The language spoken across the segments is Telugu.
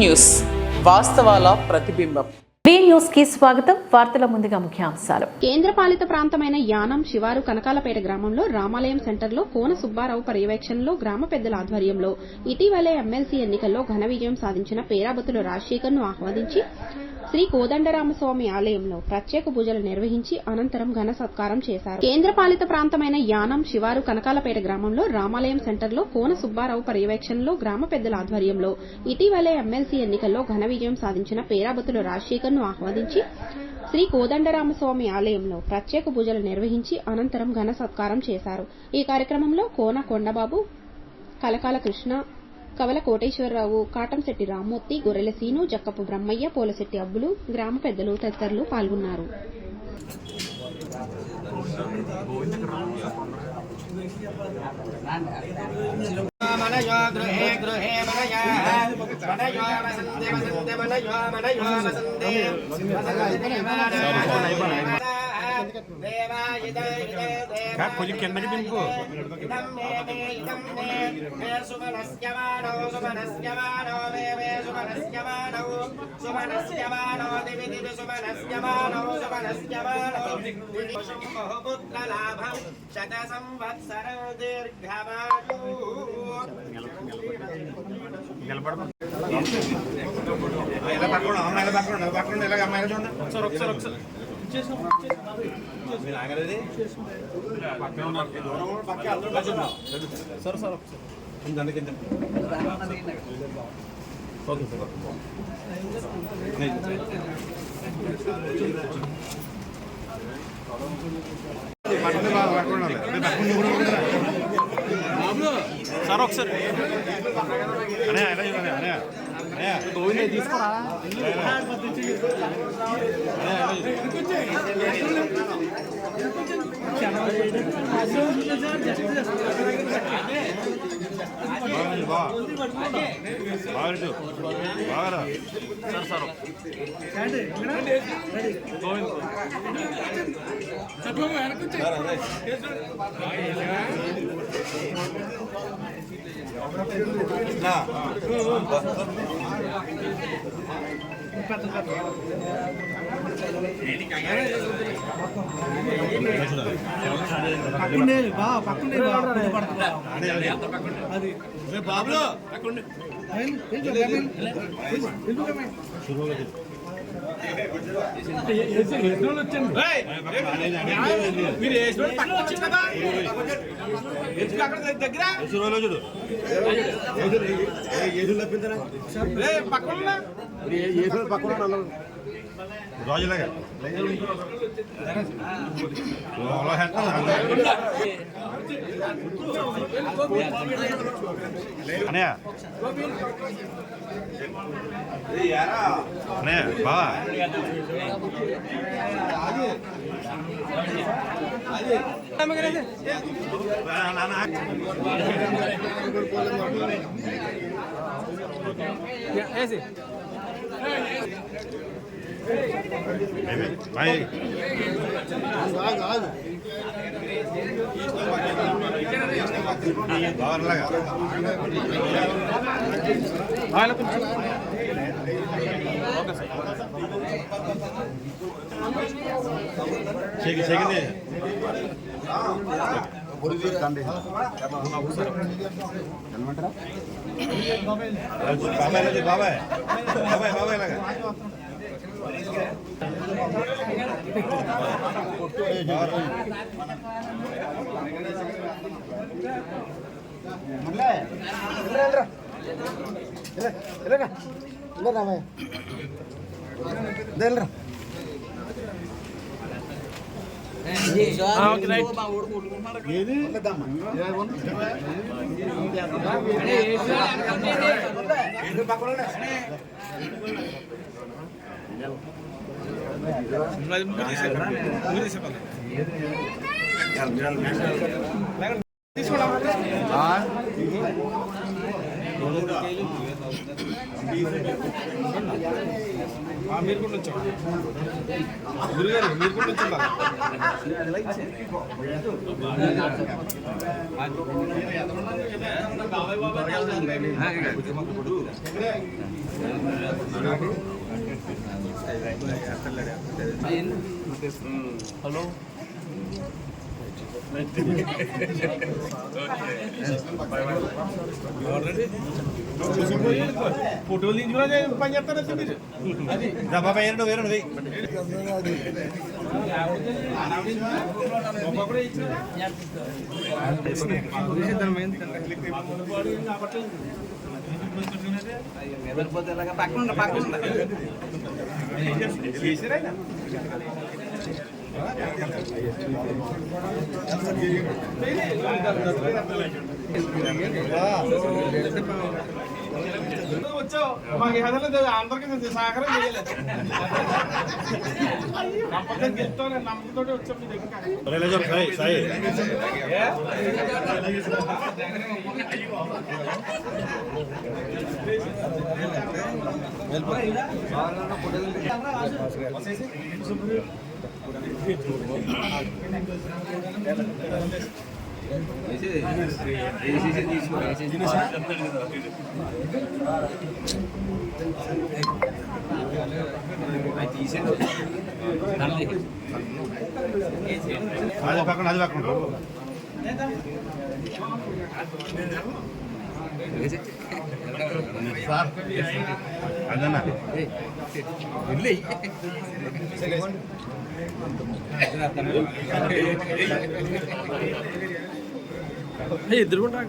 న్యూస్ వాస్తవాల ప్రతిబింబం. న్యూస్ కి స్వాగతం. వార్తల ముందుగా ముఖ్యాంశాలు. కేంద్రపాలిత ప్రాంతమైన యానం శివారు కనకాలపేట గ్రామంలో రామాలయం సెంటర్లో కోన సుబ్బారావు పర్యవేక్షణలో గ్రామ పెద్దల ఆధ్వర్యంలో ఇటీవలే ఎమ్మెల్సీ ఎన్నికల్లో ఘన విజయం సాధించిన పేరాబతుల రాజశేఖర్ ను ఆహ్వానించి శ్రీ కోదండరామస్వామి ఆలయంలో ప్రత్యేక పూజలు నిర్వహించి అనంతరం ఘన సత్కారం చేశారు. కేంద్రపాలిత ప్రాంతమైన యానం శివారు కనకాలపేట గ్రామంలో రామాలయం సెంటర్లో కోన సుబ్బారావు పర్యవేక్షణలో గ్రామ పెద్దల ఆధ్వర్యంలో ఇటీవలే ఎమ్మెల్సీ ఎన్నికల్లో ఘన విజయం సాధించిన పేరాబతుల రాజశేఖర్ ను ఆహ్వానించి శ్రీ కోదండరామస్వామి ఆలయంలో ప్రత్యేక పూజలు నిర్వహించి అనంతరం ఘన సత్కారం చేశారు. ఈ కార్యక్రమంలో కోన కొండబాబు, కలకాల కృష్ణ, కవల కోటేశ్వరరావు, కాటంశెట్టి రామ్మూర్తి, గొర్రెల సీను, జక్కపు బ్రహ్మయ్య, పోలశెట్టి అబ్బులు, గ్రామ పెద్దలు తదితరులు పాల్గొన్నారు. కొంచెం కిందకి దింపు. సార్ ఒకసారి గోవింద తీసుకోరా. బాగా సార్ గోవింద్ బాబులో రాజులాగా అనయా బావా బాబాయ్ లాగా మీరు కూడా వచ్చాం గురుగారు, మీరు కూడా వచ్చాం. హలో ఫోటోలు తీసుకుని పని చేస్తారా సార్ మీరు? అది బాబాయ్ వేరే వచ్చావు మాకు అందరికీ సహకారం చేయలేదు. నమ్మకం గెలుస్తాను, నమ్మకంతో వచ్చాం మీ దగ్గర. అది పక్కన అదన్నా ఎదురుకుంటా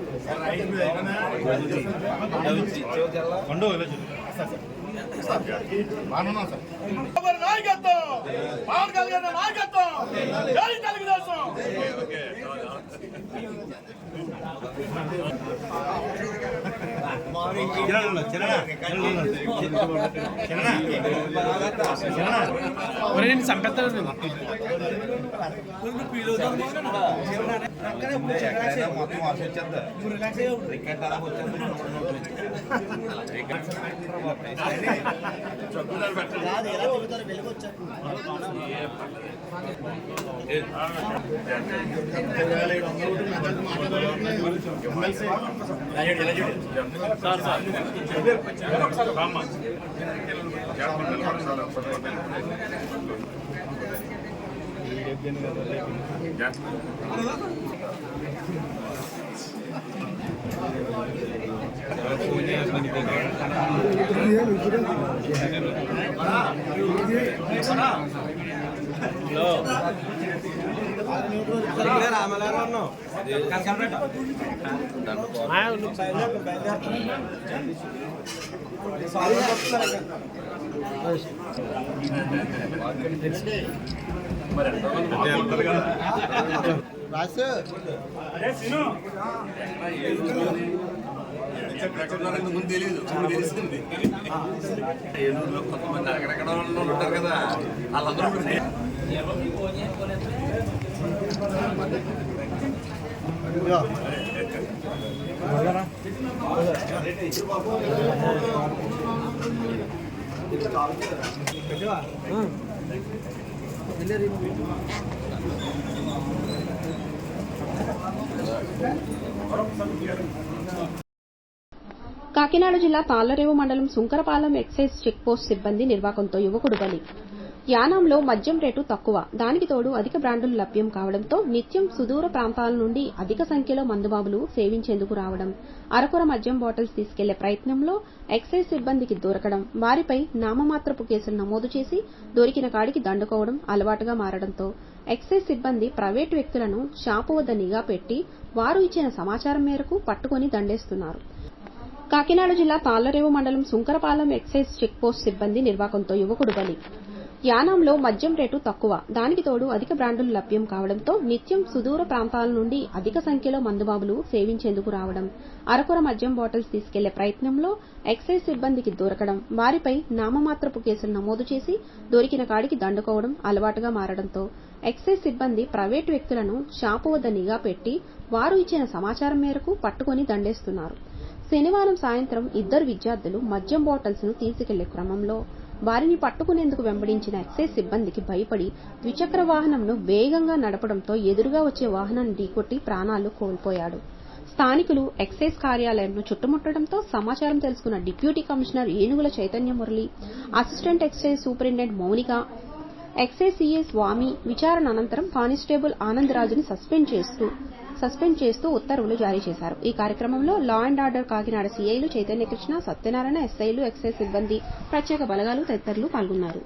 నేను చంపేస్తాను. మొత్తం వచ్చేద్దా ముందు తెలియదు, తెలిసింది. ఏలూరులో కొంతమంది అక్కడెక్కడ వాళ్ళు ఉంటారు కదా, వాళ్ళందరూ కాకినాడ జిల్లా తాళ్లరేవు మండలం సుంకరపాలెం ఎక్సైజ్ చెక్పోస్ట్ సిబ్బంది నిర్వాకంతో యువకుడు బలి. యానాంలో మద్యం రేటు తక్కువ, దానికి తోడు అధిక బ్రాండులు లభ్యం కావడంతో నిత్యం సుదూర ప్రాంతాల నుండి అధిక సంఖ్యలో మందుబాబులు సేవించేందుకు రావడం, అరకొర మద్యం బాటిల్స్ తీసుకెళ్లే ప్రయత్నంలో ఎక్సైజ్ సిబ్బందికి దొరకడం, వారిపై నామమాత్రపు కేసులు నమోదు చేసి దొరికిన కాడికి దండుకోవడం అలవాటుగా మారడంతో ఎక్సైజ్ సిబ్బంది ప్రైవేటు వ్యక్తులను షాపు వద్ద నిఘా పెట్టి వారు ఇచ్చిన సమాచారం మేరకు పట్టుకుని దండేస్తున్నారు. కాకినాడ జిల్లా తాళ్లరేవు మండలం సుంకరపాలెం ఎక్సైజ్ చెక్పోస్ట్ సిబ్బంది నిర్వాకంతో యువకుడు బలి. యానాంలో మద్యం రేటు తక్కువ, దానికి తోడు అధిక బ్రాండులు లభ్యం కావడంతో నిత్యం సుదూర ప్రాంతాల నుండి అధిక సంఖ్యలో మందుబాబులు సేవించేందుకు రావడం, అరకొర మద్యం బాటిల్స్ తీసుకెళ్లే ప్రయత్నంలో ఎక్సైజ్ సిబ్బందికి దొరకడం, వారిపై నామమాత్రపు కేసులు నమోదు చేసి దొరికిన కాడికి దండుకోవడం అలవాటుగా మారడంతో ఎక్సైజ్ సిబ్బంది ప్రైవేటు వ్యక్తులను షాపు వద్ద నిఘా పెట్టి వారు ఇచ్చిన సమాచారం మేరకు పట్టుకుని దండేస్తున్నారు. శనివారం సాయంత్రం 2 విద్యార్థులు మద్యం బాటిల్స్ ను తీసుకెళ్లే క్రమంలో వారిని పట్టుకునేందుకు వెంబడించిన ఎక్సైజ్ సిబ్బందికి భయపడి ద్విచక్ర వాహనంను వేగంగా నడపడంతో ఎదురుగా వచ్చే వాహనాన్ని ఢీకొట్టి ప్రాణాలు కోల్పోయాడు. స్థానికులు ఎక్సైజ్ కార్యాలయంను చుట్టుముట్టడంతో సమాచారం తెలుసుకున్న deputy commissioner Enugula Chaitanya Murali, assistant excise superintendent Mounika, excise CA Swamy విచారణ అనంతరం కానిస్టేబుల్ ఆనందరాజుని సస్పెండ్ చేస్తూ ఉత్తర్వులు జారీ చేశారు. ఈ కార్యక్రమంలో లా అండ్ ఆర్డర్ కాకినాడ సీఐలు చైతన్యకృష్ణ, సత్యనారాయణ, ఎస్ఐలు, ఎక్సైజ్ సిబ్బంది, ప్రత్యేక బలగాలు తదితరులు పాల్గొన్నారు.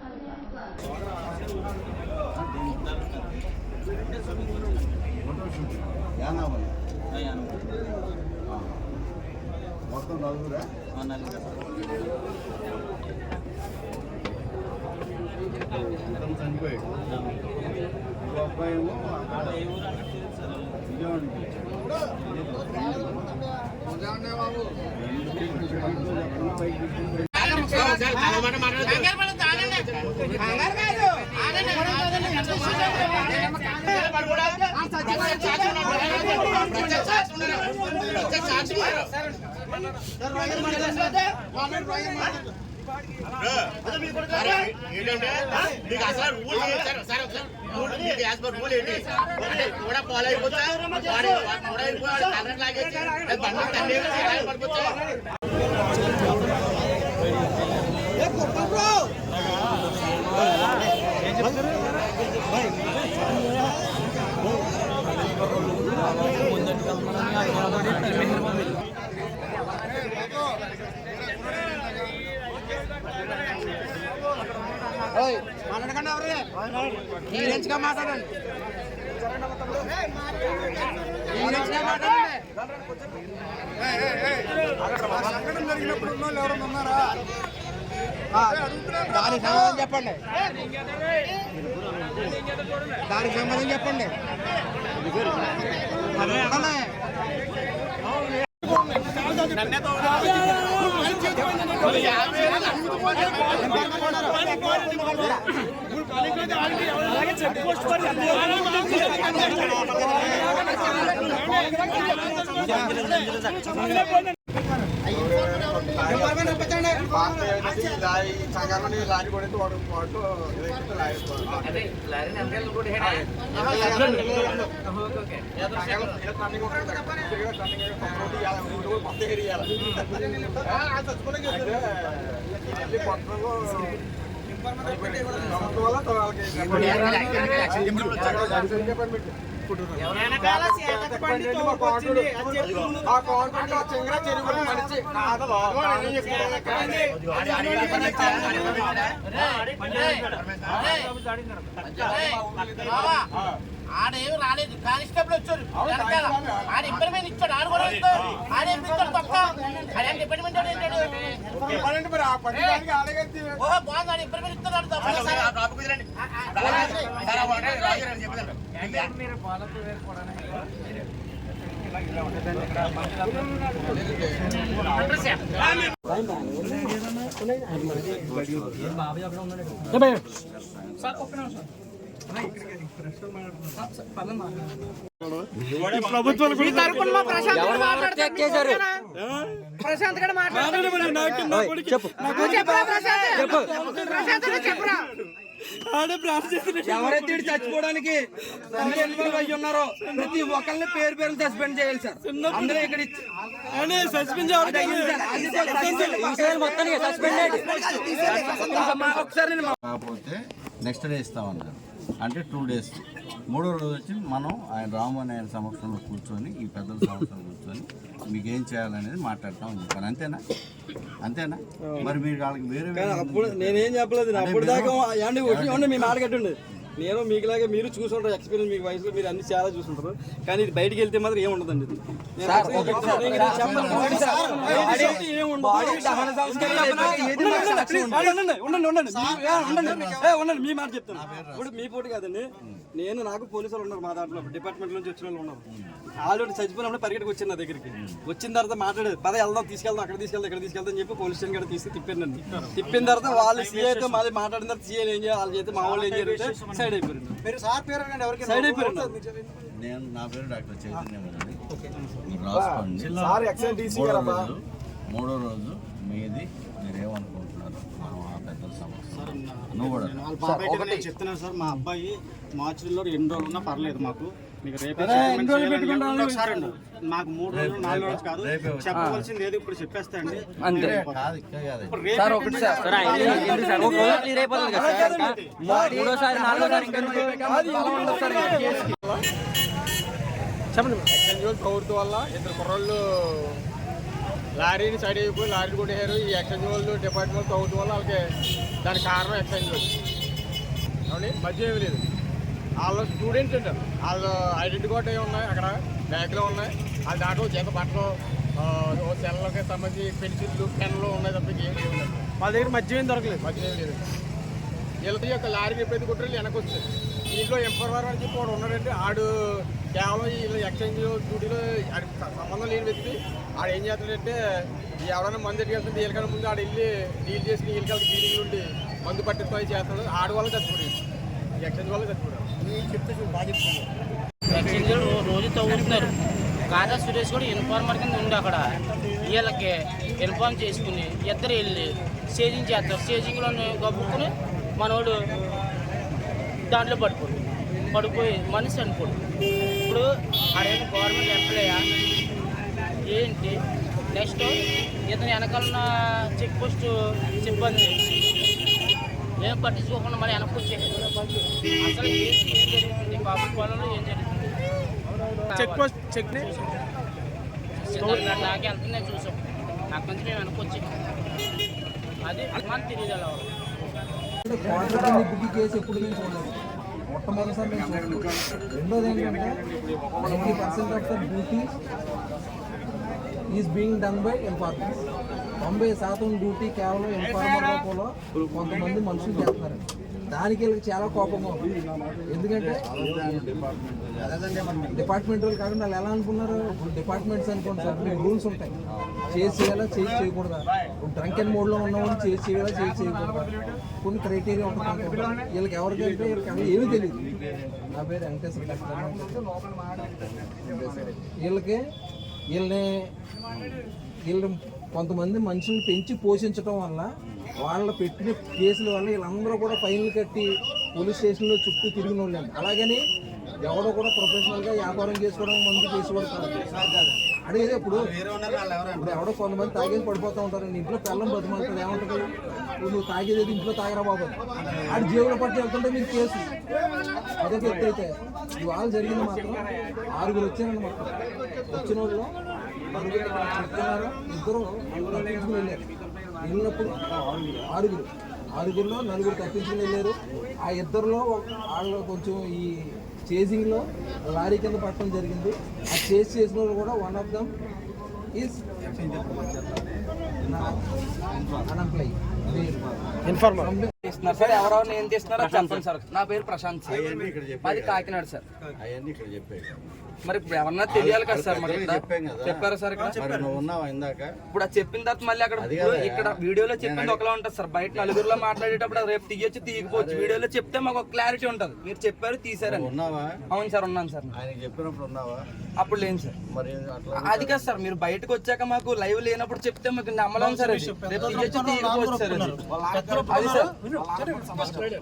మాట్లాడండి. సంఘటన జరిగినప్పుడు ఉన్న వాళ్ళు ఎవరైనా ఉన్నారా? దానికి సమాధానం చెప్పండి. దానికి సమాధానం చెప్పండి. ఆడేమి రాలేదు, కానిస్టేబుల్ వచ్చారు. ఆడ ఇంప్లిమెంట్ ఇచ్చాడు, ఆడు కూడా ఆడేం ఇస్తాడు తప్ప ఆడేం డిపార్ట్మెంట్ ఓహో బాగుంది, ఆడు ఇంప్లిమెంట్ ఇస్తున్నాడు తప్ప. ప్రభుత్వాలు ఎవరైతే చచ్చిపోవడానికి అయ్యి ఉన్నారో ప్రతి ఒక్కరిని పేరు పేరు సస్పెండ్ చేయాలి సార్. అందరూ ఇక్కడ సస్పెండ్ కాకపోతే నెక్స్ట్ డే ఇస్తామన్నారు. అంటే 2 days. 3వ రోజు వచ్చి మనం ఆయన రాము అనే ఆయన సమక్షంలో కూర్చొని ఈ పెద్దల సమక్షంలో కూర్చొని మీకు ఏం చేయాలనేది మాట్లాడతాం చెప్పాను. అంతేనా మరి మీరు వాళ్ళకి వేరే అప్పుడు నేనేం చెప్పలేదు. అప్పుడు దాకా మీ మాట కట్టుండే నేను మీకులాగే మీరు చూసుంటారు, ఎక్స్పీరియన్స్ మీకు వయసులో మీరు అన్ని చాలా చూసుంటారు, కానీ ఇది బయటికి వెళ్తే మాత్రం ఏం ఉండదండి. ఉండండి, మీ మాట చెప్తాను. ఇప్పుడు మీ పోటీ కాదండి, నేను నాకు పోలీసులు ఉన్నారు మా దాంట్లో, డిపార్ట్మెంట్ నుంచి వచ్చిన వాళ్ళు ఉన్నారు. ఆల్రెడీ చచ్చిపోయినప్పుడు పరిగెట్టుకు వచ్చింది నా దగ్గరికి. వచ్చిన తర్వాత మాట్లాడేది, పద వెళ్దాం, తీసుకెళ్దాం, అక్కడ తీసుకెళ్దాం, ఇక్కడ తీసుకెళ్తాం అని చెప్పి పోలీస్ స్టేషన్ కూడా తీసుకు తిప్పానండి. తిప్పిన తర్వాత వాళ్ళు సీఐతో మాది మాట్లాడిన తర్వాత సీఐ ఏం చేయాలి, వాళ్ళు చేస్తే మా వాళ్ళు ఏం చేయాలంటే సైడ్ అయిపోయింది. సైడ్ అయిపోయింది. నేను నా పేరు డాక్టర్ చైతన్యం అండి. మీరు రాసుకోండి. మూడో రోజు మీది మీరేమనుకుంటున్నారు, మనం ఆ పెద్దల సమస్య నువ్వు కూడా చెప్తున్నాను సార్. మా అబ్బాయి మార్చిలో 2 రోజులు ఉన్నా పర్లేదు, మాకు మీకు రేపే ఒకసారి మాకు 3 రోజులు 4 రోజులు కాదు, చెప్పవలసింది ఏది ఇప్పుడు చెప్పేస్తా అండి. అంతే కాదు, ఇక్కడ కాదు. ప్రభుత్వం వల్ల 2 కుర్రోళ్ళు లారీని సైడ్ అయిపోయి లారీని కొట్టేశారు. ఈ ఎక్స్చేంజ్ వాళ్ళు డిపార్ట్మెంట్ ప్రభుత్వం వల్ల వాళ్ళకి దానికి కారణం ఎక్స్చేంజ్ వాళ్ళు అవునండి. మధ్య ఏమి లేదు, వాళ్ళు స్టూడెంట్స్ ఉంటారు, వాళ్ళు ఐడెంటిటీ కార్డు ఉన్నాయి, అక్కడ బ్యాగ్లో ఉన్నాయి, వాళ్ళ దాంట్లో చేత బట్టలు సెల్లకి సంబంధించి పెన్సిళ్ళు పెన్లు ఉన్నాయి తప్ప ఏం లేదు. వాళ్ళ దగ్గర మధ్య ఏం దొరకలేదు, మధ్య ఏమి లేదు. వీళ్ళతో యొక్క లారీని ఎప్పుడైతే కొట్టారు వెనక్కి వచ్చారు. దీంట్లో ఎంపవర్ అని చెప్పి వాడు ఉన్నాడంటే ఆడు కేవలం వీళ్ళు ఎక్స్చేంజ్ డ్యూటీలో సంబంధం లేని వ్యక్తి. ఆడు ఏం చేస్తాడంటే ఎవరైనా మందు ఎట్టుకెళ్తుంటే వీళ్ళకన్నా ముందు ఆడు వెళ్ళి డీల్ చేసి వీళ్ళకి డీలింగ్ నుండి మందు పట్టిస్తూ చేస్తాడు. ఆడు వల్ల చచ్చిపోయాడు, ఎక్స్చేంజ్ వల్ల చచ్చిపోయాడు. ఎక్స్చేంజ్ రోజు తవ్వుతున్నారు. కాదా సురేష్ కూడా ఇన్ఫార్మర్ కింద ఉంది అక్కడ. వీళ్ళకి ఇన్ఫార్మ్ చేసుకుని ఇద్దరు వెళ్ళి స్టేజింగ్ చేస్తారు. స్టేజింగ్లో గబ్బుకుని మనోడు దాంట్లో పడిపోయి మనిషి అనుకోడు. ఇప్పుడు ఆడేమో గవర్నమెంట్ ఎంప్లాయా ఏంటి? నెక్స్ట్ ఇతను వెనకాలన్న చెక్ పోస్ట్ సిబ్బంది ఏం పట్టించుకోకుండా మళ్ళీ వెనక్కి వచ్చేది. అసలు ఏం జరుగుతుంది బాబు పొలంలో, ఏం జరుగుతుంది? చెక్ పోస్ట్ చెక్ నాకే వెళ్తుందని చూసాం. నాకు నుంచి మేము వెనక్కి వచ్చాం. అది మనకు తెలియదు అలా. కేసు ఎప్పుడు నేను చూడలేదు, మొట్టమొదటిసారి నేను చూడలేదు. రెండోది ఏంటంటే 90% of the duty is being done by informers. 90% duty కేవలం ఇన్ఫార్మర్ రూపంలో కొంతమంది మనుషులు చేస్తున్నారండి. దానికి వీళ్ళకి చాలా కోపంగా ఉంది. ఎందుకంటే డిపార్ట్మెంట్ వాళ్ళు కాకుండా వాళ్ళు ఎలా అనుకున్నారు, డిపార్ట్మెంట్స్ అనుకోండి సార్, మీకు రూల్స్ ఉంటాయి, చేసి చేయాలా చేసి చేయకూడదా, డ్రంక్ అండ్ మోడ్లో ఉన్నవాళ్ళు చేసి చేయాలా చేసి చేయకూడదా, కొన్ని క్రైటీరియా ఉంటుంది. వీళ్ళకి ఎవరికంటే వీళ్ళకి ఏమీ తెలియదు. నా పేరు వెంకటేశ్వర డాక్టర్. వీళ్ళు కొంతమంది మనుషులను పెంచి పోషించడం వల్ల వాళ్ళు పెట్టిన కేసుల వల్ల వీళ్ళందరూ కూడా ఫైన్లు కట్టి పోలీస్ స్టేషన్లో చుట్టూ తిరిగిన వాళ్ళండి. అలాగని ఎవడో కూడా ప్రొఫెషనల్గా వ్యాపారం చేసుకోవడం మంది చేసుకోవడం అడిగేది. ఇప్పుడు ఎవడో కొంతమంది తాగేసి పడిపోతూ ఉంటారు. ఇంట్లో పిల్లం బతుమంటుంది, ఏమంటుంది, నువ్వు తాగేది ఇంట్లో తాగరా బాబు, ఆడు జేబుల పట్టి వెళ్తుంటే మీరు కేసు. అదొక ఎత్తు. అయితే ఇవాళ జరిగింది మాత్రం 6 వచ్చారండి. మొత్తం వచ్చిన వాళ్ళు 6 చెప్తున్నారు, 2 తప్పించుకుని వెళ్ళారు. వెళ్ళినప్పుడు 6గురిలో 4 తప్పించుకుని వెళ్ళారు. ఆ 2లో వాళ్ళు కొంచెం ఈ చేజింగ్లో లారీ కింద పట్టడం జరిగింది. ఆ చేసి చేసిన వాళ్ళు కూడా one of them is అన్ఎంప్లాయీ. Sir ఎవరెవరు ఏం చేస్తున్నారో చెప్పండి సార్. నా పేరు ప్రశాంత్ సార్, మాది కాకినాడ సార్. అవన్నీ ఇక్కడ చెప్పాయి. మరి ఇప్పుడు ఎవరన్నా తెలియాలి కదా సార్. మరి చెప్పారా సార్ ఇక్కడ? ఇప్పుడు అది చెప్పిన తర్వాత మళ్ళీ అక్కడ ఇక్కడ వీడియోలో చెప్పింది ఒకలా ఉంటుంది సార్. బయట నలుగురిలో మాట్లాడేటప్పుడు రేపు తీయొచ్చు తీయకపోవచ్చు. వీడియోలో చెప్తే మాకు ఒక క్లారిటీ ఉంటుంది. మీరు చెప్పారు తీసారని. అవును సార్, ఉన్నాను సార్. ఆయన చెప్పినప్పుడు ఉన్నావా? అప్పుడు లేను సార్. మరి అది కాదు సార్, మీరు బయటకు వచ్చాక మాకు లైవ్ లేనప్పుడు చెప్తే మాకు నమ్మలేం సార్. రేపు తీయొచ్చు తీయకపోవచ్చు సార్. అది సార్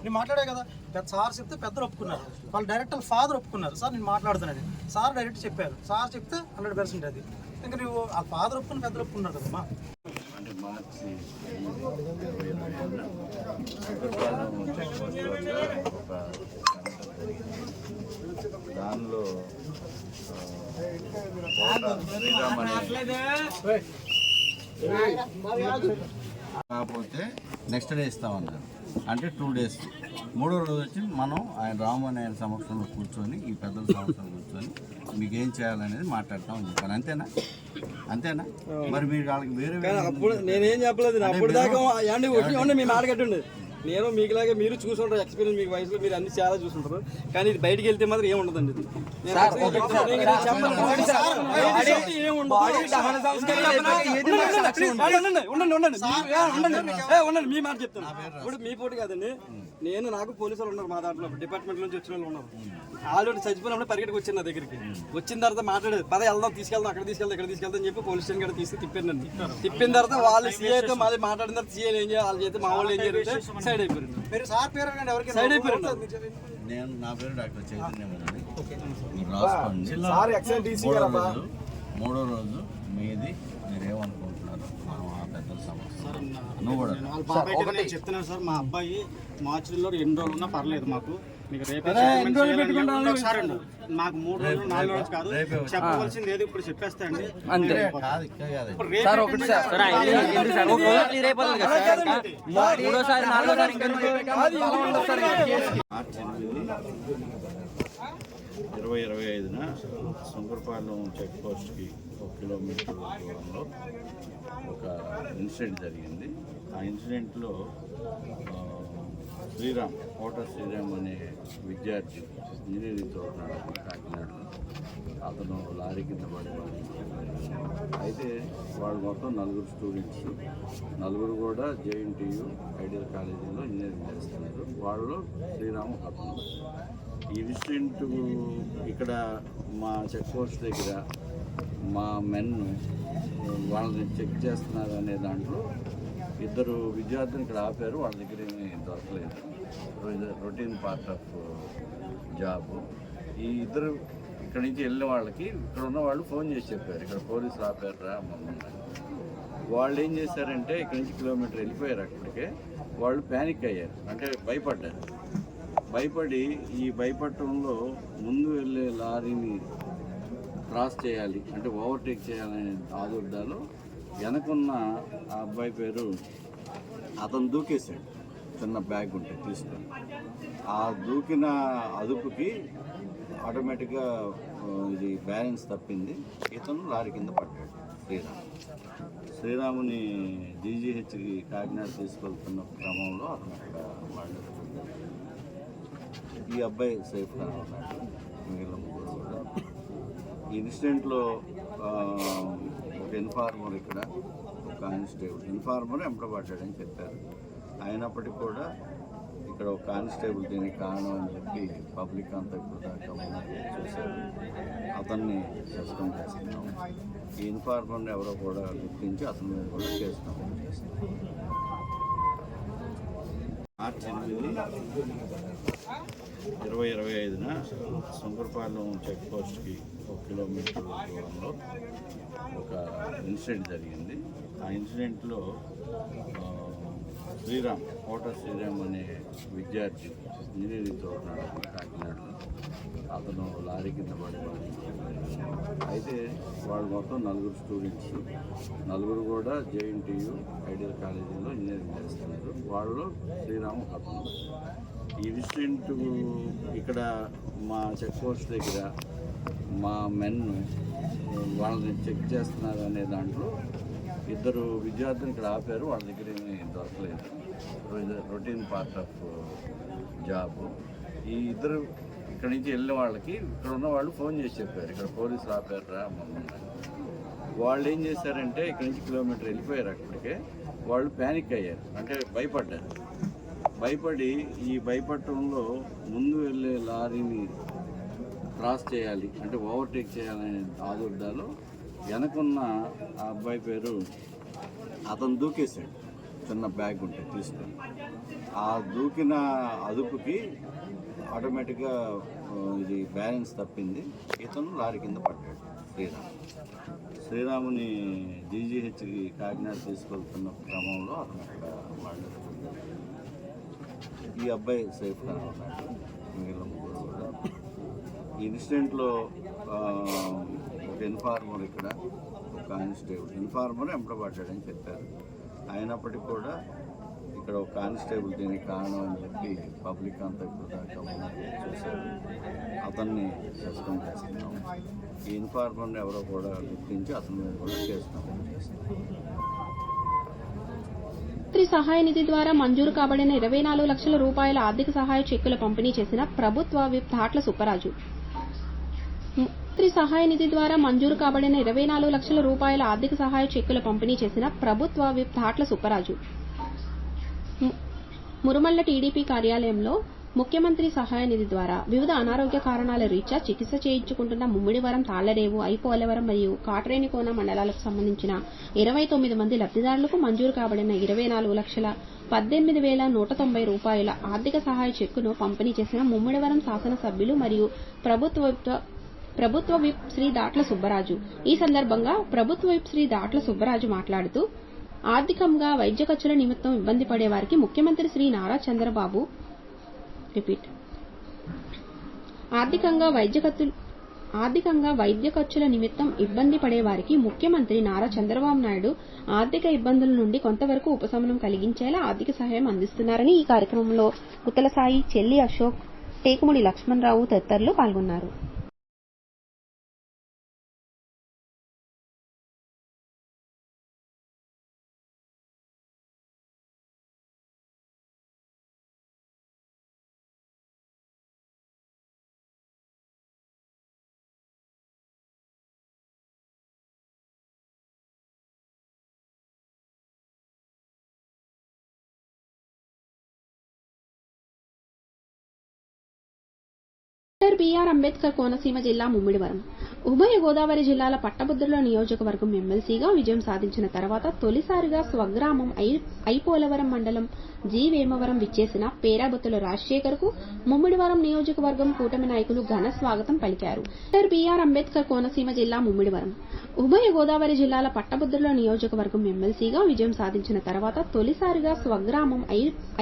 నేను మాట్లాడే కదా, సార్ చెప్తే పెద్దలు ఒప్పుకున్నారు, వాళ్ళు డైరెక్ట్ ఫాదర్ ఒప్పుకున్నారు. సార్ నేను మాట్లాడుతున్నది సార్ డైరెక్ట్ చెప్పారు. సార్ చెప్తే 100% అది. ఇంకా నువ్వు ఆ ఫాదర్ ఒప్పుకుని పెద్దలు ఒప్పుకున్నారు కదమ్మా. అంటే మార్చి దానిలో కాకపోతే నెక్స్ట్ డే ఇస్తామన్నారు. అంటే 2 days మూడో రోజు వచ్చి మనం ఆయన రాము అనే ఆయన సమక్షంలో కూర్చొని ఈ పెద్దల సమక్షంలో కూర్చొని మీకు ఏం చేయాలనేది మాట్లాడతామని చెప్పాను. అంతేనా? అంతేనా? మరి మీరు వాళ్ళకి వేరే అప్పుడు నేనేం చెప్పలేదు. అప్పుడు దాకా మీ మాట కట్టండి. నేను మీకులాగే మీరు చూసుంటారు, ఎక్స్పీరియన్స్ మీకు వయసులో మీరు అన్ని చాలా చూసుంటారు. కానీ ఇది బయటికి వెళ్తే మాత్రం ఏముండదండి. ఇది ఉండండి, మీ మాట చెప్తాను. ఇప్పుడు మీ పోటీ కాదండి. నేను నాకు పోలీసులు ఉన్నారు మా దాంట్లో, డిపార్ట్మెంట్ నుంచి వచ్చిన వాళ్ళు ఉన్నారు. ఆల్రెడీ చచ్చిపోయినప్పుడు పరిగెట్టుకు వచ్చిన నా దగ్గరికి. వచ్చిన తర్వాత మాట్లాడేది, పద వెళ్దాం, తీసుకెళ్దాం, అక్కడ తీసుకెళ్దాం, ఇక్కడ తీసుకెళ్దాం అని చెప్పి పోలీస్ స్టేషన్ కూడా తీసుకు తిప్పానండి. తిప్పిన తర్వాత వాళ్ళు సీఐతో మాది మాట్లాడిన తర్వాత సీఐ ఏం చేయాలి, వాళ్ళు చేస్తే మా వాళ్ళు ఏం చేయాలంటే సైడ్ అయిపోయారు. సైడ్ అయిపోయారు. నేను నా పేరు డాక్టర్ చైతన్యం అండి. మీరు రాసుకోండి. మూడో రోజు మీది మీరేమనుకుంటున్నారు? మనం ఆ పెద్దల సమస్య నువ్వు కూడా చెప్తున్నాను సార్. మా అబ్బాయి మార్చిలో 2 రోజులు ఉన్నా పర్లేదు మాకు. మీకు రేపే ఒకసారి మాకు 3 రోజులు 4 రోజులు కాదు, చెప్పవలసింది ఏది ఇప్పుడు చెప్పేస్తా అండి. అంతే సార్. ఒకటి సార్, 2025 సుంకరపాలెం చెక్ పోస్ట్కి 1 కిలోమీటర్ దూరంలో ఒక ఇన్సిడెంట్ జరిగింది. ఆ ఇన్సిడెంట్లో శ్రీరామ్, కోట శ్రీరామ్ అనే విద్యార్థి ఇంజనీరింగ్ చదువుతున్నాడు కాకినాడలో. అతను లారీ కింద పడిపోయి, అయితే వాళ్ళు మొత్తం 4 స్టూడెంట్స్, 4 కూడా JNTU ఐడియల్ కాలేజీలో ఇంజనీరింగ్ చేస్తున్నారు. వాళ్ళు శ్రీరామ్ అతను. ఈ ఇన్సిడెంట్ ఇక్కడ మా చెక్ పోస్ట్ దగ్గర మా మెన్ వాళ్ళని చెక్ చేస్తున్నారు అనే దాంట్లో 2 విద్యార్థులు ఇక్కడ ఆపారు. వాళ్ళ దగ్గర ఏమీ దొరకలేదు. Routine part of job. ఈ 2 ఇక్కడ నుంచి వెళ్ళిన వాళ్ళకి ఇక్కడ ఉన్న వాళ్ళు ఫోన్ చేసి చెప్పారు, ఇక్కడ పోలీసులు ఆపారురా మమ్మల్ని. వాళ్ళు ఏం చేశారంటే ఇక్కడ నుంచి కిలోమీటర్ వెళ్ళిపోయారు. అక్కడికే వాళ్ళు ప్యానిక్ అయ్యారు, అంటే భయపడ్డారు. భయపడి ఈ భయపడటంలో ముందు వెళ్ళే లారీని క్రాస్ చేయాలి, అంటే ఓవర్టేక్ చేయాలనే ఆదుర్దాలో వెనకున్న ఆ అబ్బాయి పేరు అతను దూకేశాడు. చిన్న బ్యాగ్ ఉంటే తీసుకొని ఆ దూకిన అదుపుకి ఆటోమేటిక్గా ఇది బ్యాలెన్స్ తప్పింది. ఇతను లారీ కింద పడ్డాడు. శ్రీరాముని జీజీహెచ్కి కాకినాడ తీసుకెళ్తున్న క్రమంలో అతను అక్కడ పడ్డాడు. ఈ అబ్బాయి సేఫ్గా ఉన్నాడు. మిగిలిన 3 కూడా. ఈ ఇన్సిడెంట్లో ఒక ఇన్ఫార్మర్, ఇక్కడ ఒక కానిస్టేబుల్, ఇన్ఫార్మర్ ఎంపడబడ్డాడని చెప్పారు. అయినప్పటికీ కూడా ఇక్కడ ఒక కానిస్టేబుల్ దీనికి కారణం అని చెప్పి పబ్లిక్ అంతా ఇప్పుడు దాకా చూశారు. అతన్ని సస్పెండ్ చేస్తున్నాం. ఈ ఇన్ఫార్మర్ని ఎవరో కూడా గుర్తించి అతని మీద కూడా కేసు నమోదు చేస్తున్నాం. మార్చి 8, 2025 సుంకరపాలెం చెక్ పోస్ట్కి 1 కిలోమీటర్ దూరంలో ఒక ఇన్సిడెంట్ జరిగింది. ఆ ఇన్సిడెంట్లో శ్రీరామ్, కోట శ్రీరామ్ అనే విద్యార్థి ఇంజనీరింగ్ చదువుతున్నాడు కాకినాడలో. అతను లారీ కింద పడిపోయి, అయితే వాళ్ళు మొత్తం 4 స్టూడెంట్స్, 4 కూడా JNTU ఐడియల్ కాలేజీలో ఇంజనీరింగ్ చేస్తున్నారు. వాళ్ళు శ్రీరామ్ అతను. ఈ ఇన్సిడెంట్ ఇక్కడ మా చెక్ పోస్ట్ దగ్గర మా మెన్ వాళ్ళని చెక్ చేస్తున్నారు అనే దాంట్లో 2 విద్యార్థులు ఇక్కడ ఆపారు. వాళ్ళ దగ్గర ఏమీ దొరకలేదు. Routine part of job. ఈ 2 ఇక్కడ నుంచి వెళ్ళిన వాళ్ళకి ఇక్కడ ఉన్న వాళ్ళు ఫోన్ చేసి చెప్పారు, ఇక్కడ పోలీసులు ఆపారురా మమ్మల్ని. వాళ్ళు ఏం చేశారంటే ఇక్కడ నుంచి కిలోమీటర్ వెళ్ళిపోయారు. అక్కడికే వాళ్ళు ప్యానిక్ అయ్యారు, అంటే భయపడ్డారు. భయపడి ఈ భయపడటంలో ముందు వెళ్ళే లారీని క్రాస్ చేయాలి, అంటే ఓవర్టేక్ చేయాలనే ఆదుర్దాలో వెనకున్న ఆ అబ్బాయి పేరు అతను దూకేశాడు. చిన్న బ్యాగ్ ఉంటే తీసుకొని ఆ దూకిన అదుపుకి ఆటోమేటిక్గా ఇది బ్యాలెన్స్ తప్పింది. ఇతను లారీ కింద పడ్డాడు. శ్రీరాముని జీజీహెచ్కి కాకినాడ తీసుకెళ్తున్న క్రమంలో అతను అక్కడ పడ్డాడు. ఈ అబ్బాయి సేఫ్గా ఉన్నాడు. మిగిలిన 3 కూడా. ఈ ఇన్సిడెంట్లో ఒక ఇన్ఫార్మర్, ఇక్కడ ఒక కానిస్టేబుల్, ఇన్ఫార్మర్ ఎంపడబడ్డాడని చెప్పారు. అయినప్పటికీ కూడా ఇక్కడ ఇక్కడ ఒక కానిస్టేబుల్ దీనికి కారణం అని చెప్పి పబ్లిక్ అంతా ఇప్పుడు దాకా చూశారు. అతన్ని సస్పెండ్ చేస్తున్నాం. ఈ ఇన్ఫార్మర్ని ఎవరో కూడా గుర్తించి అతని మీద కూడా కేసు నమోదు చేస్తున్నాం. మంత్రి సహాయ నిధి ద్వారా మంజూరు కాబడిన 24 లక్షల రూపాయల ఆర్థిక సహాయ చెక్కుల పంపిణీ చేసిన ప్రభుత్వ విప్ ధాట్ల సుబ్బరాజు. మంత్రి సహాయ నిధి ద్వారా మంజూరు కాబడిన 24 లక్షల రూపాయల ఆర్థిక సహాయ చెక్కుల పంపిణీ చేసిన ప్రభుత్వ విప్ ధాట్ల సుబ్బరాజు. మురుమల్ల టీడీపీ కార్యాలయంలో ముఖ్యమంత్రి సహాయ నిధి ద్వారా వివిధ అనారోగ్య కారణాల రీత్యా చికిత్స చేయించుకుంటున్న ముమ్మిడివరం, తాళ్లరేవు, ఐపోలవరం మరియు కాట్రేనికోన మండలాలకు సంబంధించిన 29 మంది లబ్ధిదారులకు మంజూరు కాబడిన 24,18,190 రూపాయల ఆర్థిక సహాయ చెక్కును పంపిణీ చేసిన ముమ్మిడివరం శాసనసభ్యులు మరియు ప్రభుత్వ విప్ శ్రీ దాట్ల సుబ్బరాజు. ఈ సందర్భంగా ప్రభుత్వ విప్ శ్రీ దాట్ల సుబ్బరాజు మాట్లాడుతూ ఆర్థికంగా వైద్య ఖర్చుల నిమిత్తం ఇబ్బంది పడే వారికి ముఖ్యమంత్రి శ్రీ నారా చంద్రబాబు ఆర్థికంగా వైద్య ఖర్చుల నిమిత్తం ఇబ్బంది పడే వారికి ముఖ్యమంత్రి నారా చంద్రబాబు నాయుడు ఆర్థిక ఇబ్బందుల నుండి కొంతవరకు ఉపశమనం కలిగించేలా ఆర్థిక సహాయం అందిస్తున్నారని ఈ కార్యక్రమంలో గుత్తల సాయి, చెల్లి అశోక్, టేకుముడి లక్ష్మణరావు తదితరులు పాల్గొన్నారు. డాక్టర్ బిఆర్ అంబేద్కర్ కోనసీమ జిల్లా ముమ్మిడివరం. ఉభయ గోదావరి జిల్లాల పట్టభద్రుల నియోజకవర్గం ఎమ్మెల్సీగా విజయం సాధించిన తర్వాత తొలిసారిగా స్వగ్రామం ఐపోలవరం మండలం జి వేమవరం విచ్చేసిన పేరాబత్తుల రాజశేఖర్ కు ముమ్మిడివరం నియోజకవర్గం కూటమి నాయకులు ఘన స్వాగతం పలికారు. డాక్టర్ బిఆర్ అంబేద్కర్ కోనసీమ జిల్లా ముమ్మిడివరం. ఉభయ గోదావరి జిల్లాల పట్టభద్రుల నియోజకవర్గం ఎమ్మెల్సీగా విజయం సాధించిన తర్వాత తొలిసారిగా స్వగ్రామం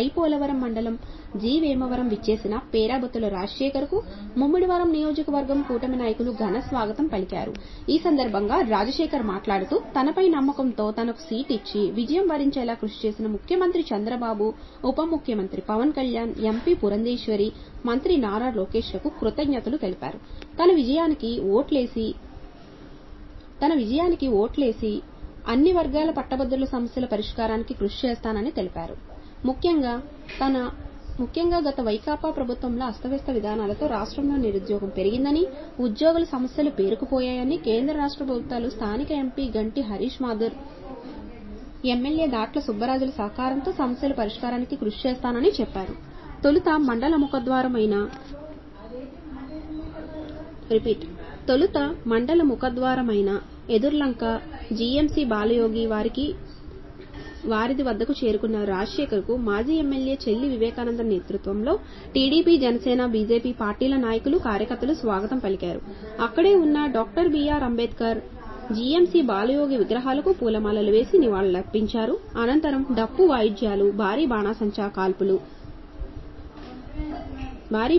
ఐపోలవరం మండలం జి వేమవరం విచ్చేసిన పేరాబత్తుల రాజశేఖర్ కు ముమ్మిడివరం నియోజకవర్గం కూటమి నాయకులు ఘన స్వాగతం పలికారు. ఈ సందర్భంగా రాజశేఖర్ మాట్లాడుతూ తనపై నమ్మకంతో తనకు సీట్ ఇచ్చి విజయం వరించేలా కృషి చేసిన ముఖ్యమంత్రి చంద్రబాబు, ఉప ముఖ్యమంత్రి పవన్ కళ్యాణ్, ఎంపీ పురంధేశ్వరి, మంత్రి నారా లోకేష్ లకు కృతజ్ఞతలు తెలిపారు. తన విజయానికి ఓట్లేసి అన్ని వర్గాల పట్టభద్రుల సమస్యల పరిష్కారానికి కృషి చేస్తానని తెలిపారు. ముఖ్యంగా గత వైకాపా ప్రభుత్వంలో అస్తవ్యస్త విధానాలతో రాష్ట్రంలో నిరుద్యోగం పెరిగిందని, ఉద్యోగుల సమస్యలు పేరుకుపోయాయని, కేంద్ర రాష్ట్ర ప్రభుత్వాలు స్థానిక ఎంపీ గంటి హరీష్ మాథుర్, ఎమ్మెల్యే దాట్ల సుబ్బరాజుల సహకారంతో సమస్యల పరిష్కారానికి కృషి చేస్తానని చెప్పారు. తొలుత మండల ముఖద్వారమైన ఎదుర్లంక జీఎంసీ బాలయోగి వారిది వద్దకు చేరుకున్న రాజశేఖర్ కు మాజీ ఎమ్మెల్యే చెల్లి వివేకానంద నేతృత్వంలో టీడీపీ, జనసేన, బీజేపీ పార్టీల నాయకులు, కార్యకర్తలు స్వాగతం పలికారు. అక్కడే ఉన్న doctor BR Ambedkar, GMC Balayogi విగ్రహాలకు పూలమాలలు వేసి నివాళులర్పించారు. అనంతరం డప్పు వాయిద్యాలు, భారీ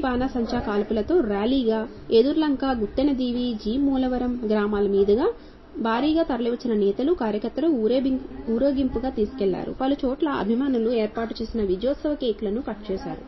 బాణాసంచా కాల్పులతో ర్యాలీగా ఎదుర్లంక, గుత్తెనదీవి, జీ మూలవరం గ్రామాల మీదుగా భారీగా తరలివచ్చిన నేతలు, కార్యకర్తలు ఊరేగింపుగా తీసుకెళ్లారు. పలు చోట్ల అభిమానులు ఏర్పాటు చేసిన విజయోత్సవ కేక్లను కట్ చేశారు.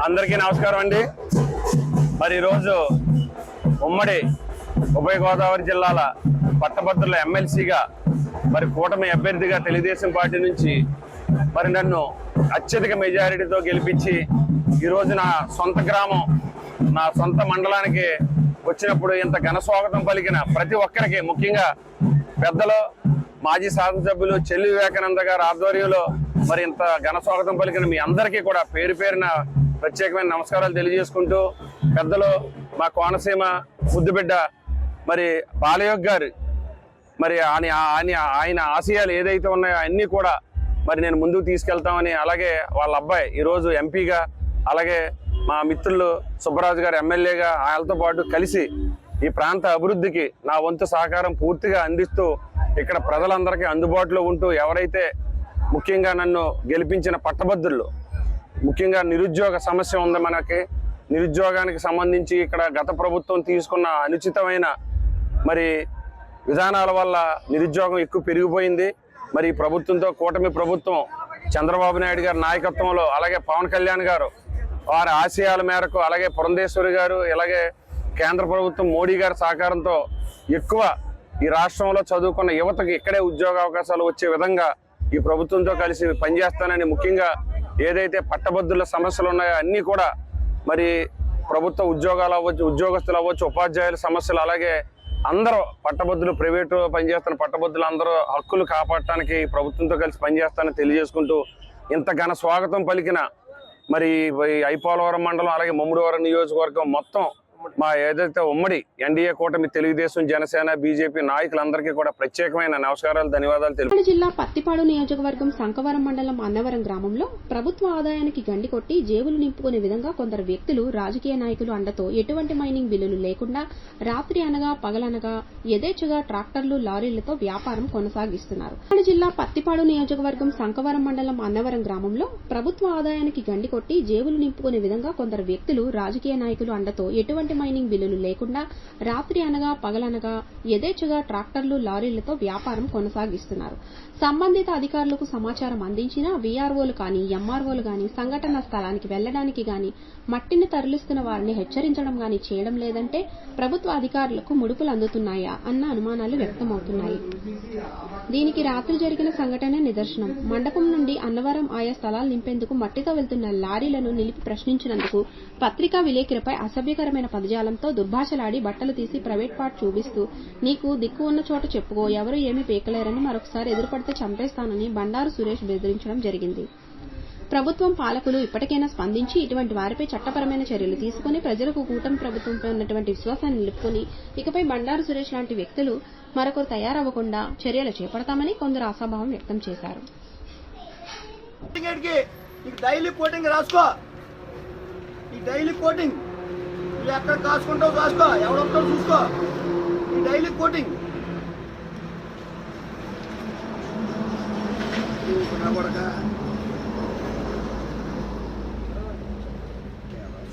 అందరికీ నమస్కారం అండి. మరి ఈరోజు ఉమ్మడి ఉభయ గోదావరి జిల్లాల పట్టభద్రుల ఎమ్మెల్సీగా మరి కూటమి అభ్యర్థిగా తెలుగుదేశం పార్టీ నుంచి మరి నన్ను అత్యధిక మెజారిటీతో గెలిపించి ఈరోజు నా సొంత గ్రామం నా సొంత మండలానికి వచ్చినప్పుడు ఇంత ఘన స్వాగతం పలికిన ప్రతి ఒక్కరికి, ముఖ్యంగా పెద్దలు మాజీ శాసనసభ్యులు చెల్లి వివేకానంద గారి ఆధ్వర్యంలో మరి ఇంత ఘన స్వాగతం పలికిన మీ అందరికీ కూడా పేరు పేరున ప్రత్యేకమైన నమస్కారాలు తెలియజేసుకుంటూ, పెద్దలు మా కోనసీమ ముద్దుబిడ్డ మరి బాలయోగ్ గారు మరి ఆయన ఆశయాలు ఏదైతే ఉన్నాయో అన్నీ కూడా మరి నేను ముందుకు తీసుకెళ్తామని, అలాగే వాళ్ళ అబ్బాయి ఈరోజు ఎంపీగా, అలాగే మా మిత్రులు సుబ్బరాజు గారు ఎమ్మెల్యేగా ఆయనతో పాటు కలిసి ఈ ప్రాంత అభివృద్ధికి నా వంతు సహకారం పూర్తిగా అందిస్తూ ఇక్కడ ప్రజలందరికీ అందుబాటులో ఉంటూ, ఎవరైతే ముఖ్యంగా నన్ను గెలిపించిన పట్టభద్రులు, ముఖ్యంగా నిరుద్యోగ సమస్య ఉంది మనకి, నిరుద్యోగానికి సంబంధించి ఇక్కడ గత ప్రభుత్వం తీసుకున్న అనుచితమైన మరి విధానాల వల్ల నిరుద్యోగం ఎక్కువ పెరిగిపోయింది. మరి ఈ ప్రభుత్వంతో కూటమి ప్రభుత్వం చంద్రబాబు నాయుడు గారి నాయకత్వంలో, అలాగే పవన్ కళ్యాణ్ గారు వారి ఆశయాల మేరకు, అలాగే పురంధేశ్వరి గారు, అలాగే కేంద్ర ప్రభుత్వం మోడీ గారి సహకారంతో ఎక్కువ ఈ రాష్ట్రంలో చదువుకున్న యువతకు ఇక్కడే ఉద్యోగ అవకాశాలు వచ్చే విధంగా ఈ ప్రభుత్వంతో కలిసి పనిచేస్తానని, ముఖ్యంగా ఏదైతే పట్టభద్రుల సమస్యలు ఉన్నాయో అన్నీ కూడా మరి ప్రభుత్వ ఉద్యోగాలు అవ్వచ్చు, ఉద్యోగస్తులు అవ్వచ్చు, ఉపాధ్యాయుల సమస్యలు, అలాగే అందరూ పట్టభద్రులు ప్రైవేటు పనిచేస్తున్న పట్టభద్రులు అందరూ హక్కులు కాపాడటానికి ప్రభుత్వంతో కలిసి పనిచేస్తానని తెలియజేసుకుంటూ, ఇంత ఘన స్వాగతం పలికిన మరి ఐపోలవరం మండలం అలాగే మమ్ముడివరం నియోజకవర్గం మొత్తం మా ఏదైతే ఉమ్మడి ఎన్డీఏ కూటమి తెలుగుదేశం జనసేన బీజేపీ నాయకులందరికీ కూడా ప్రత్యేకమైన నమస్కారాలు, ధన్యవాదాలు తెలుపు. జిల్లా పత్తిపాడు నియోజకవర్గం శంకవరం మండలం అన్నవరం గ్రామంలో ప్రభుత్వ ఆదాయానికి గండి కొట్టి జేబులు నింపుకునే విధంగా కొందరు వ్యక్తులు రాజకీయ నాయకులు అండతో ఎటువంటి మైనింగ్ బిల్లులు లేకుండా రాత్రి అనగా పగలనగా యథేచ్ఛగా ట్రాక్టర్లు లారీలతో వ్యాపారం కొనసాగిస్తున్నారు. జిల్లా పత్తిపాడు నియోజకవర్గం శంకవరం మండలం అన్నవరం గ్రామంలో ప్రభుత్వ ఆదాయానికి గండి కొట్టి జేబులు నింపుకునే విధంగా కొందరు వ్యక్తులు రాజకీయ నాయకులు అండతో ఎటువంటి మైనింగ్ బిల్లులు లేకుండా రాత్రి అనగా పగలనగా యథేచ్ఛగా ట్రాక్టర్లు లారీలతో వ్యాపారం కొనసాగిస్తున్నారు. సంబంధిత అధికారులకు సమాచారం అందించినా వీఆర్ఓలు కానీ ఎంఆర్ఓలు కానీ సంఘటన స్థలానికి వెళ్లడానికి గాని, మట్టిని తరలిస్తున్న వారిని హెచ్చరించడం గాని చేయడం లేదంటే ప్రభుత్వ అధికారులకు ముడుపులు అందుతున్నాయా అన్న అనుమానాలు వ్యక్తమవుతున్నాయి. దీనికి రాత్రి జరిగిన సంఘటన నిదర్శనం. మండపం నుండి అన్నవరం ఆయా స్థలాలు నింపేందుకు మట్టితో వెళ్తున్న లారీలను నిలిపి ప్రశ్నించినందుకు పత్రికా విలేకరిపై అసభ్యకరమైన పదజాలంతో దుర్భాషలాడి బట్టలు తీసి ప్రైవేట్ పార్ట్ చూపిస్తూ నీకు దిక్కు ఉన్న చోట చెప్పుకో, ఎవరు ఏమీ పీకలేరని, మరొకసారి ఎదురుపడితే చంపేస్తానని బండారు సురేష్ బెదిరించడం జరిగింది. ప్రభుత్వం పాలకులు ఇప్పటికైనా స్పందించి ఇటువంటి వారిపై చట్టపరమైన చర్యలు తీసుకుని ప్రజలకు కూటమి ప్రభుత్వంపై ఉన్నటువంటి విశ్వాసాన్ని నిలుపుకుని ఇకపై బండారు సురేష్ లాంటి వ్యక్తులు మరొకరు తయారవ్వకుండా చర్యలు చేపడతామని కొందరు ఆశాభావం వ్యక్తం చేశారు. డైలీ కోటింగ్ రాసుకో, ఈ డైలీ కోటింగ్ నువ్వు ఎక్కడ కాసుకుంటావు కాసుకో, ఎవడొస్తావు చూసుకో. ఈ డైలీ కోటింగ్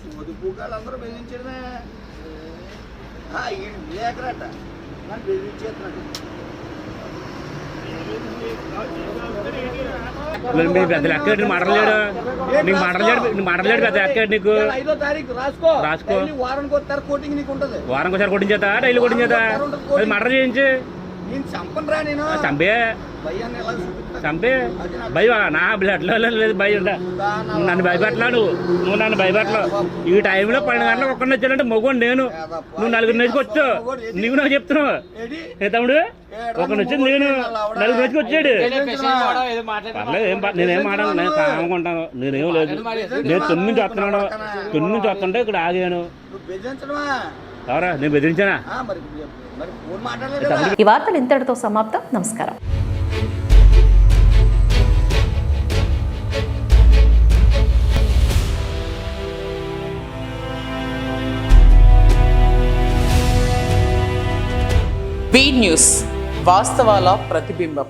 సోది పూకాలు అందరూ బెదిరించడమే. ఈ విలేకరట నన్ను బెదిరించేస్తున్నాడు. పెద్ద లెక్క మాటలేడు, నీకు మాటలేడు పెద్ద లెక్క నీకు. 5వ తారీఖు రాసుకో. వారానికి ఒకసారి కోటింగ్ నీకు ఉంటుంది. వారానికి ఒకసారి కొట్టిన చేత, డైలీ కొట్టిన చేత మటర్ చేయించి నేను చంపను రా. నేను చంపే భయాన్ని ఎలా చూపిస్తాను? చంపే భయ నా బ్లడ్లో లేదు భయ. నన్ను భయపెట్టలా, నువ్వు నన్ను భయపెట్టలా. ఈ టైంలో 12 గంటలకు ఒక్కడిని వచ్చానంటే మగోడు నేను, నువ్వు 4 నెలలకు వచ్చు. నీకు నాకు చెప్తున్నావు ఏ తమ్ముడు, ఒకరిని వచ్చింది నేను, 4 నెలలకు వచ్చాడు. పర్లేదు, నేనేం మాట్లాడు, నేను కామకుంటాను, నేనేం లేదు. నేను తొమ్మిది నుంచి వస్తున్నాను, 9 నుంచి వస్తుంటే ఇక్కడ ఆగాను. ఎవరా నేను బెదిరించానా? ఈ వార్తలు ఇంతటితో సమాప్తం. నమస్కారం. వి న్యూస్, వాస్తవాల ప్రతిబింబం.